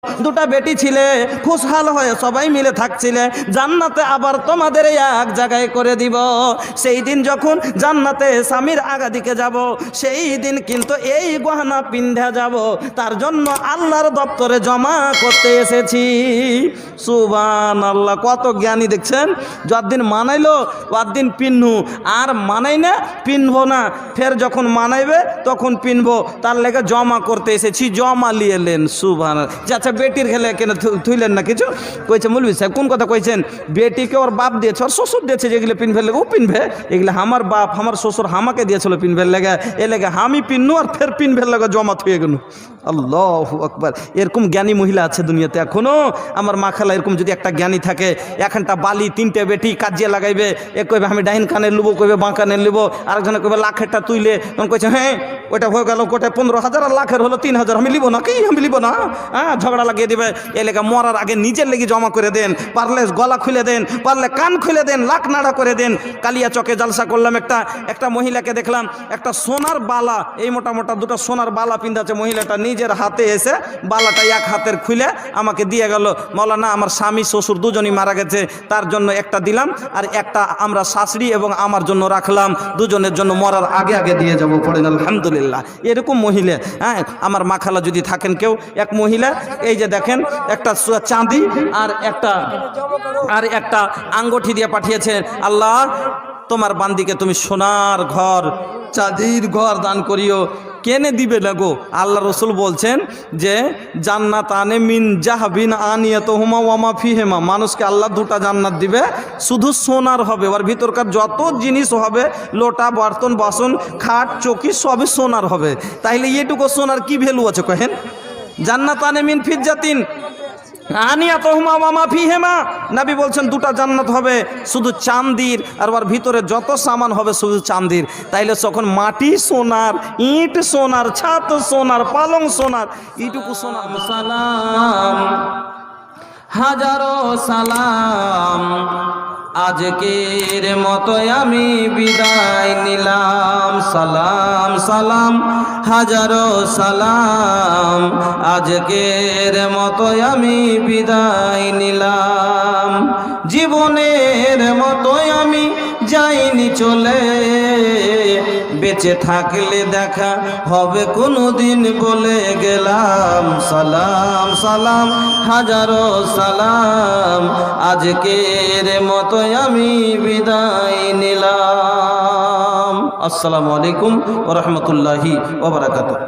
দুটা বেটি ছিলে, খুশহাল হয়ে সবাই মিলে থাকছিলে, জান্নাতে আবার তোমাদের এক জায়গায় করে দিব। সেই দিন যখন জান্নাতে স্বামীর আগা দিকে যাব, সেই দিন কিন্তু এই গহনা পিন্ধা যাব, তার জন্য আল্লাহর দপ্তরে জমা করতে এসেছি। সুবহানাল্লাহ, কত জ্ঞানী দেখছেন। যতদিন মানাইলো ওদিন পিনহু, আর মানাই না পিনবো না, ফের যখন মানাইবে তখন পিনবো, তার লেগে জমা করতে এসেছি, জমা লিয়ে এলেন। সুবহানাল্লাহ। আচ্ছা বেটির খেলে কেন থুইলেন না কিছু? কইছে মৌলভী সাহেব কোন কথা কইছেন? বেটিকে ওর বাপ দিয়েছে, ওর শ্বশুর দিয়েছে, যেগুলো পিনভের লেগে ও পিনবে, এগুলো আমার বাপ আমার শ্বশুর আমাকে দিয়েছিল পিনভের লেগে, এ লেগে আমি পিনু আর ফের পিনভের লেগে জমা থুয়ে গেল। আল্লাহু আকবার। এরকম জ্ঞানী মহিলা আছে দুনিয়াতে এখনো। আমার মা খালা এরকম যদি একটা জ্ঞানী থাকে, এখানটা বালি তিনটে বেটি কাজিয়ে লাগাইবে, এ কইবে আমি ডাইন কানে লুবো, কইবে বাঁ কানে লুবো, আরেকজনে কইবে লাখেরটা তুইলে, তখন কইছে হ্যাঁ ওইটা হয়ে গেল, কোটায় 15,000 আর লাখের হলো 3,000, আমি লিবো না, কি আমি লিবো না, হ্যাঁ ঝগড়া লাগিয়ে দিবে। এ লেগে মরার আগে নিজের লেগে জমা করে দেন, পারলে গলা খুলে দেন, পারলে কান খুলে দেন, লাখ নাড়া করে দেন। কালিয়া চকে জালসা করলাম, একটা মহিলাকে দেখলাম একটা সোনার বালা, এই মোটা মোটা দুটো সোনার বালা পিন্ধাচ্ছে মহিলাটা, নিজের হাতে এসে বালাটা এক হাতের খুলে আমাকে দিয়ে গেল। মৌলানা আমার স্বামী শ্বশুর দুজনই মারা গেছে, তার জন্য একটা দিলাম, আর একটা আমরা শাশুড়ি এবং আমার জন্য রাখলাম, দুজনের জন্য মরার আগে আগে দিয়ে যাবো। পড়েন আলহামদুলিল্লাহ। এরকম মহিলা, হ্যাঁ আমার মা খালা যদি থাকেন কেউ, এক মহিলা এই যে দেখেন একটা চাঁদি আর একটা আঙ্গুঠি দিয়ে পাঠিয়েছে, আল্লাহ তোমার বান্দিকে তুমি সোনার ঘর চাঁদির ঘর দান করিও। কেনে দিবে না গো? আল্লাহ রসুল বলছেন যে জান্নাত আনে মিন জাহাবিন আনিয়াত হুমা ওয়ামা ফিহেমা, মানুষকে আল্লাহ দুটা জান্নাত দিবে, শুধু সোনার হবে, ওর ভিতরকার যত জিনিস হবে, লোটা বর্তন বাসন খাট চৌকি সবই সোনার হবে। তাইলে এটুকু সোনার কি ভ্যালু আছে কহেন? জান্নাত আনে মিন ফিজ্জাতিন আনিয়াতুহুমা ওয়া মা ফিহিমা, নবী বলছেন দুটা জান্নাত হবে শুধু চাঁদির, আর ওর ভিতরে যত সামান হবে শুধু চাঁদির। তাইলে যখন মাটি সোনার, ইট সোনার, ছাদ সোনার, পালং সোনার, এইটুকু সোনার। সালাম হাজারো সালাম, আজকের মতো আমি বিদায় নিলাম। সালাম সালাম হাজারো সালাম, আজকের মতো আমি বিদায় নিলাম। জীবনের মতো আমি যাইনি চলে, বেঁচে থাকলে দেখা হবে কোনোদিন বলে গেলাম। সালাম সালাম হাজারো সালাম, আজকের মতো আমি বিদায় নিলাম। আসসালামু আলাইকুম ওয়া রাহমাতুল্লাহি ওয়া বারাকাতুহু।